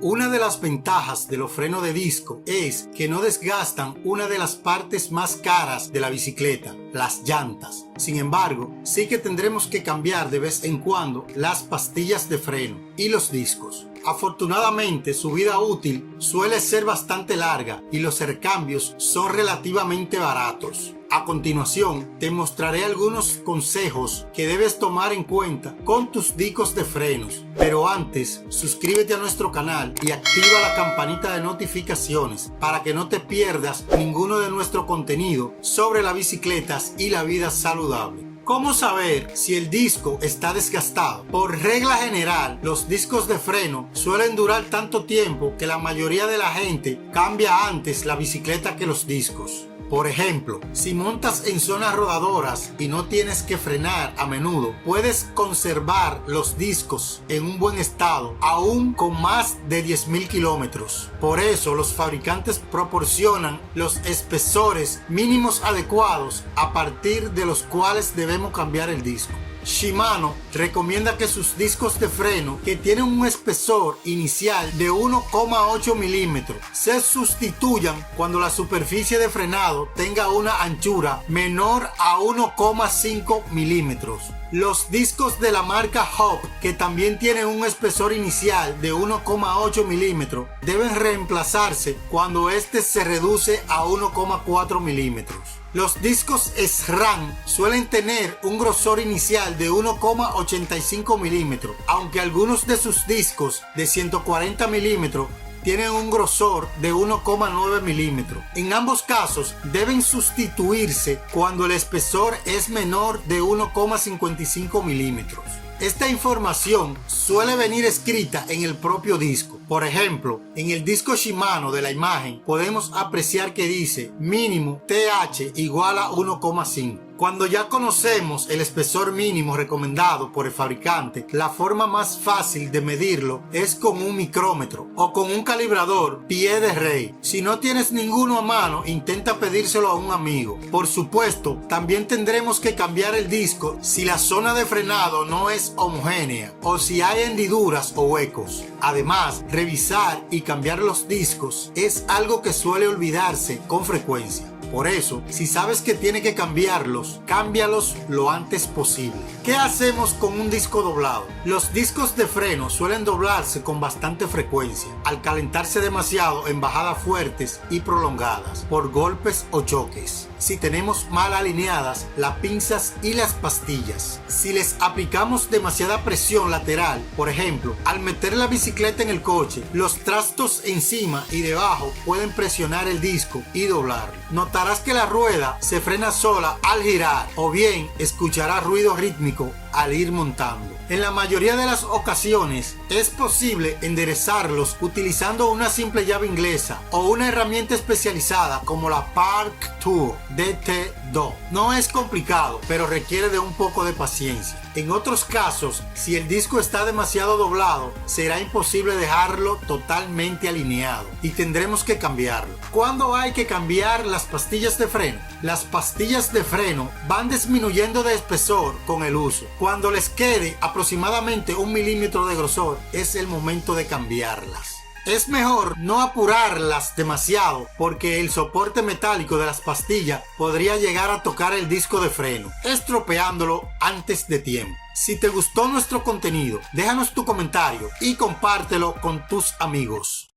Una de las ventajas de los frenos de disco es que no desgastan una de las partes más caras de la bicicleta, las llantas. Sin embargo, sí que tendremos que cambiar de vez en cuando las pastillas de freno y los discos. Afortunadamente, su vida útil suele ser bastante larga y los recambios son relativamente baratos. A continuación, te mostraré algunos consejos que debes tomar en cuenta con tus discos de frenos. Pero antes, suscríbete a nuestro canal y activa la campanita de notificaciones para que no te pierdas ninguno de nuestro contenido sobre las bicicletas y la vida saludable. ¿Cómo saber si el disco está desgastado? Por regla general, los discos de freno suelen durar tanto tiempo que la mayoría de la gente cambia antes la bicicleta que los discos. Por ejemplo, si montas en zonas rodadoras y no tienes que frenar a menudo, puedes conservar los discos en un buen estado, aún con más de 10.000 kilómetros. Por eso, los fabricantes proporcionan los espesores mínimos adecuados a partir de los cuales debemos cambiar el disco. Shimano recomienda que sus discos de freno que tienen un espesor inicial de 1,8 milímetros se sustituyan cuando la superficie de frenado tenga una anchura menor a 1,5 milímetros. Los discos de la marca Hop, que también tienen un espesor inicial de 1,8 milímetros, deben reemplazarse cuando este se reduce a 1,4 milímetros. Los discos SRAM suelen tener un grosor inicial de 1,85 milímetros, aunque algunos de sus discos de 140 milímetros tienen un grosor de 1,9 milímetros. En ambos casos deben sustituirse cuando el espesor es menor de 1,55 milímetros. Esta información suele venir escrita en el propio disco. Por ejemplo, en el disco Shimano de la imagen podemos apreciar que dice mínimo TH igual a 1,5. Cuando ya conocemos el espesor mínimo recomendado por el fabricante, la forma más fácil de medirlo es con un micrómetro o con un calibrador pie de rey. Si no tienes ninguno a mano, intenta pedírselo a un amigo. Por supuesto, también tendremos que cambiar el disco si la zona de frenado no es homogénea o si hay hendiduras o huecos. Además, revisar y cambiar los discos es algo que suele olvidarse con frecuencia. Por eso, si sabes que tiene que cambiarlos, cámbialos lo antes posible. ¿Qué hacemos con un disco doblado? Los discos de freno suelen doblarse con bastante frecuencia al calentarse demasiado en bajadas fuertes y prolongadas por golpes o choques. Si tenemos mal alineadas las pinzas y las pastillas. Si les aplicamos demasiada presión lateral, por ejemplo, al meter la bicicleta en el coche, los trastos encima y debajo pueden presionar el disco y doblarlo. Notarás que la rueda se frena sola al girar o bien escucharás ruido rítmico al ir montando. En la mayoría de las ocasiones es posible enderezarlos utilizando una simple llave inglesa o una herramienta especializada como la Park Tool DT2. No es complicado, pero requiere de un poco de paciencia. En otros casos, si el disco está demasiado doblado, será imposible dejarlo totalmente alineado y tendremos que cambiarlo. ¿Cuándo hay que cambiar las pastillas de freno? Las pastillas de freno van disminuyendo de espesor con el uso. Cuando les quede aproximadamente 1 milímetro de grosor, es el momento de cambiarlas. Es mejor no apurarlas demasiado porque el soporte metálico de las pastillas podría llegar a tocar el disco de freno, estropeándolo antes de tiempo. Si te gustó nuestro contenido, déjanos tu comentario y compártelo con tus amigos.